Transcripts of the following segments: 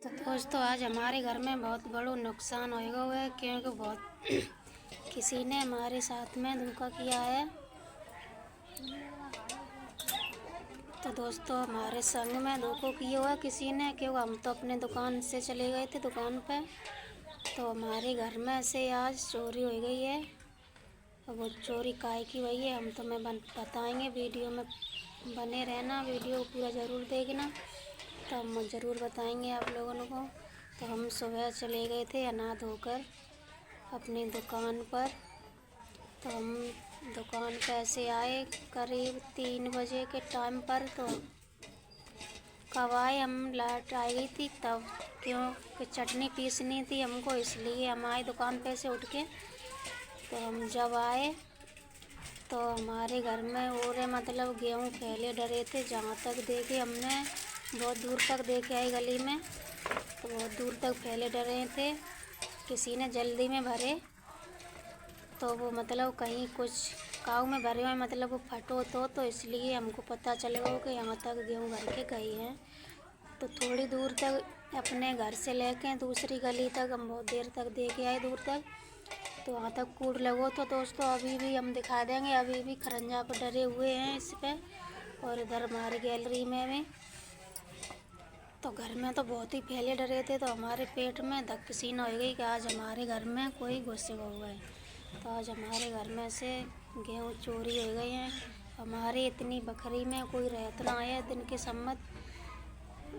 तो दोस्तों आज हमारे घर में बहुत बड़ा नुकसान होएगा हुआ है क्योंकि बहुत किसी ने हमारे साथ में धोखा किया है। तो दोस्तों हमारे संग में धोखा किया हुआ किसी ने, क्योंकि हम तो अपने दुकान से चले गए थे दुकान पे, तो हमारे घर में से आज चोरी हो गई है। और वो चोरी काहे की हुई है हम तुम्हें बताएंगे, वीडियो में बने रहना, वीडियो पूरा ज़रूर देखना तो हम ज़रूर बताएंगे आप लोगों को। तो हम सुबह चले गए थे नहा धोकर अपनी दुकान पर। तो हम दुकान पे ऐसे आए करीब 3 बजे के टाइम पर। तो कब आए, हम लाइट आ गई थी तब, क्योंकि चटनी पीसनी थी हमको, इसलिए हम आए दुकान पे से उठ के। तो हम जब आए तो हमारे घर में और मतलब गेहूँ फैले डरे थे। जहाँ तक देखे हमने बहुत दूर तक देखे आए गली में, तो बहुत दूर तक फैले डरे थे। किसी ने जल्दी में भरे तो वो मतलब कहीं कुछ काऊ में भरे हुए मतलब वो फटो तो इसलिए हमको पता चलेगा कि यहाँ तक गेहूँ भर के गई हैं। तो थोड़ी दूर तक अपने घर से लेके दूसरी गली तक हम बहुत देर तक देखे आए दूर तक। तो वहाँ तक कूड़ लगो तो दोस्तों अभी भी हम दिखा देंगे, अभी भी खरंजा पर डरे हुए हैं इस पे। और इधर हमारी गैलरी में भी तो घर में तो बहुत ही पहले डरे थे। तो हमारे पेट में धक्कसी न हो गई कि आज हमारे घर में कोई घुसेगा हुआ है। तो आज हमारे घर में से गेहूँ चोरी हो गए हैं। हमारे इतनी बकरी में कोई रहता ना है, दिन के सम्मत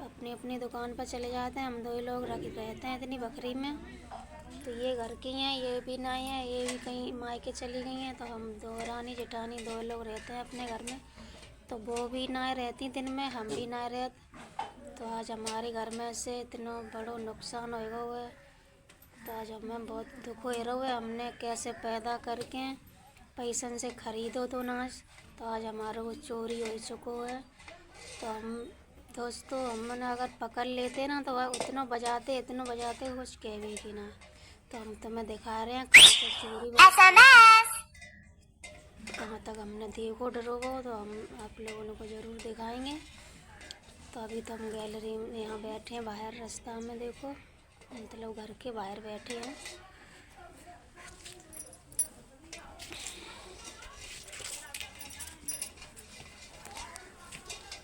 अपनी अपनी दुकान पर चले जाते हैं, हम 2 लोग रहते हैं इतनी बकरी में। तो ये घर की हैं, ये भी नहीं है, ये भी कहीं मायके चली गई हैं। तो हम 2 रानी जेठानी 2 लोग रहते हैं अपने घर में। तो वो भी ना रहती दिन में, हम भी ना रहते। तो आज हमारे घर में से इतना बड़ा नुकसान होएगा हुआ है। तो आज हमें बहुत दुख हो रहा है, हमने कैसे पैदा करके पैसन से खरीदो तो नाश। तो आज हमारा वो चोरी हो चुका है। तो हम दोस्तों हमने अगर पकड़ लेते ना तो वह इतना बजाते कुछ कहवे की ना। तो हम तुम्हें दिखा रहे हैं कैसे चोरी कहाँ तक हमने देखो डरोगो, तो हम आप लोगों को ज़रूर दिखाएंगे। तो अभी तो हम गैलरी में यहाँ बैठे हैं बाहर रास्ता में, देखो मतलब घर के बाहर बैठे हैं।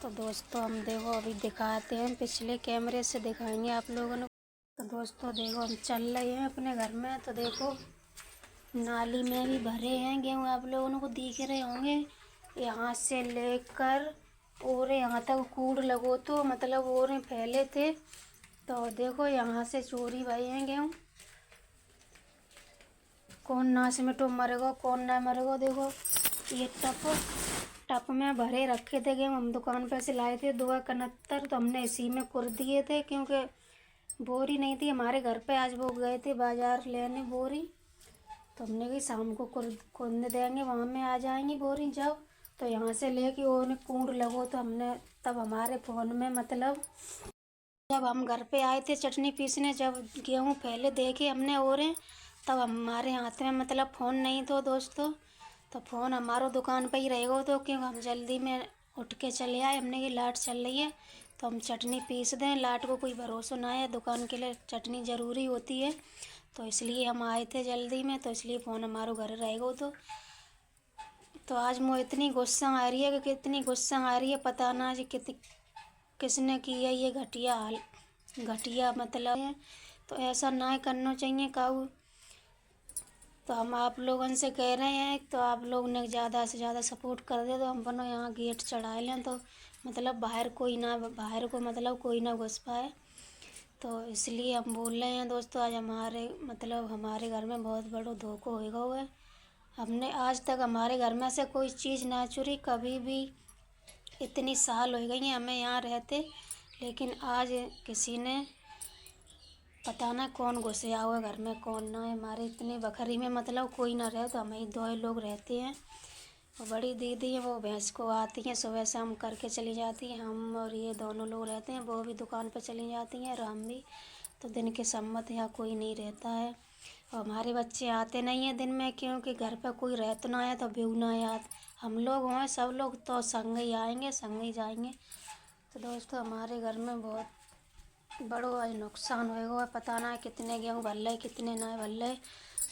तो दोस्तों हम देखो अभी दिखाते हैं, पिछले कैमरे से दिखाएंगे आप लोगों को। तो दोस्तों देखो हम चल रहे हैं अपने घर में। तो देखो नाली में भी भरे हैं गेहूँ, आप लोगों को दिख रहे होंगे। यहाँ से लेकर और यहाँ तक कूड़ लगो तो मतलब और फैले थे। तो देखो यहाँ से चोरी भई हैं गेहूँ। कौन ना सिमटो मरेगा कौन ना मरेगा। देखो ये टप में भरे रखे थे गेहूँ, हम दुकान पर से लाए थे 2 तो हमने इसी में कुर दिए थे, क्योंकि बोरी नहीं थी हमारे घर पे। आज वो गए थे बाजार लेने बोरी, तो हमने कही शाम को कुंद देंगे, वहाँ में आ जाएंगी बोरी जब। तो यहाँ से लेके और कूड़ लगो तो हमने तब हमारे फ़ोन में मतलब जब हम घर पे आए थे चटनी पीसने, जब गेहूँ पहले देखे हमने और तब हमारे हाथ में मतलब फ़ोन नहीं तो दोस्तों। तो फ़ोन हमारो दुकान पे ही रहेगा, तो क्योंकि हम जल्दी में उठ के चले आए, हमने की लाइट चल रही है तो हम चटनी पीस दें। लाइट को कोई भरोसा ना है, दुकान के लिए चटनी ज़रूरी होती है, तो इसलिए हम आए थे जल्दी में, तो इसलिए फ़ोन हमारो घर रहेगा। तो आज मुझे इतनी गुस्सा आ रही है कि कितनी गुस्सा आ रही है पता ना जी किसने की है ये घटिया मतलब है। तो ऐसा ना करना चाहिए काऊ। तो हम आप लोगों से कह रहे हैं, तो आप लोग ने ज़्यादा से ज़्यादा सपोर्ट कर दे तो हम बनो यहाँ गेट चढ़ा लें, तो मतलब बाहर को मतलब कोई ना घुस पाए। तो इसलिए हम बोल रहे हैं दोस्तों आज हमारे घर में बहुत बड़ा धोखा होएगा हुआ है। हमने आज तक हमारे घर में से कोई चीज़ ना चुरी कभी भी, इतनी साल हो गई हैं हमें यहाँ रहते, लेकिन आज किसी ने पता ना कौन घुसे हुआ घर में कौन ना है। हमारे इतनी बकरी में मतलब कोई ना रहे, तो हम ही 2 लोग रहते हैं। और बड़ी दीदी है वो भैंस को आती हैं सुबह शाम करके चली जाती हैं, हम और ये दोनों लोग रहते हैं, वो भी दुकान पर चली जाती हैं और हम भी। तो दिन के सम्मत यहाँ कोई नहीं रहता है। और हमारे बच्चे आते नहीं हैं दिन में, क्योंकि घर पर कोई रहता ना है तो बेऊ ना याद हम लोग हैं सब लोग तो संग ही आएंगे संग ही जाएंगे। तो दोस्तों हमारे घर में बहुत बड़ो आज नुकसान होएगा, पता ना कितने गेहूँ भर ले कितने ना भर ले।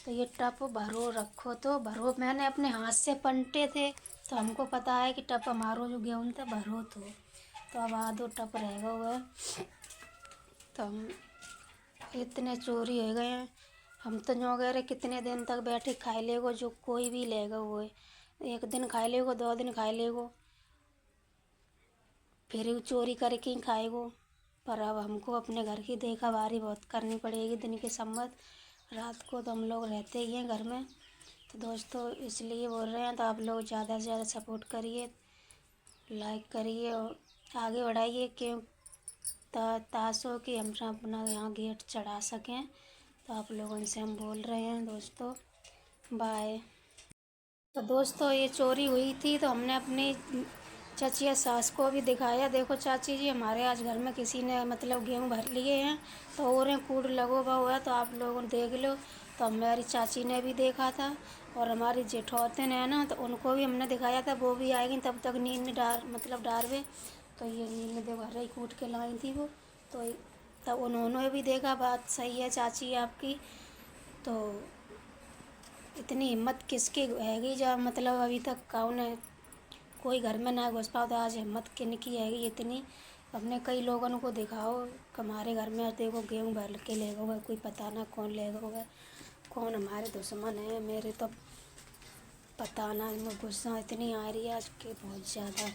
तो ये टप भरो रखो, तो भरो मैंने अपने हाथ से पंटे थे, तो हमको पता है कि टप हमारो जो गेहूँ था भरो तो अब आधो टप रह गए हुए। तो हम इतने चोरी हो गए हैं, हम तो जो कह रहे कितने दिन तक बैठे खाए लेगो, जो कोई भी लेगा वो एक दिन खाए लेगो, 2 दिन खाए लेगो, फिर वो चोरी करके ही खाएगो। पर अब हमको अपने घर की देखा भारी बहुत करनी पड़ेगी दिन के सम्मत, रात को तो हम लोग रहते ही हैं घर में। तो दोस्तों इसलिए बोल रहे हैं, तो आप लोग ज़्यादा से ज़्यादा सपोर्ट करिए, लाइक करिए और आगे बढ़ाइए, क्यों तासो कि हम अपना यहाँ गेट चढ़ा सकें। तो आप लोगों से हम बोल रहे हैं दोस्तों, बाय। तो दोस्तों ये चोरी हुई थी, तो हमने अपनी चाची या सास को भी दिखाया, देखो चाची जी हमारे आज घर में किसी ने मतलब गेहूँ भर लिए हैं, तो और कूड़ लगो हुआ है, तो आप लोग देख लो। तो हमारी चाची ने भी देखा था, और हमारी जेठौतिन है ना, तो उनको भी हमने दिखाया था, वो भी आएगी तब तक नींद में डारवे। तो ये नींद में देखो हर ही कूट के लाई थी वो, तो तब उन्होंने भी देखा, बात सही है चाची आपकी। तो इतनी हिम्मत किसकी हैगी, जब मतलब अभी तक कौन है कोई घर में ना घुस पाओ, तो आज हिम्मत किनकी हैगी इतनी। अपने कई लोगों को दिखाओ कि हमारे घर में देखो गेहूँ भर के ले गए, कोई पता ना कौन ले गए, कौन हमारे दुश्मन है। मेरे तो पता ना, गुस्सा इतनी आ रही है आज के बहुत ज़्यादा।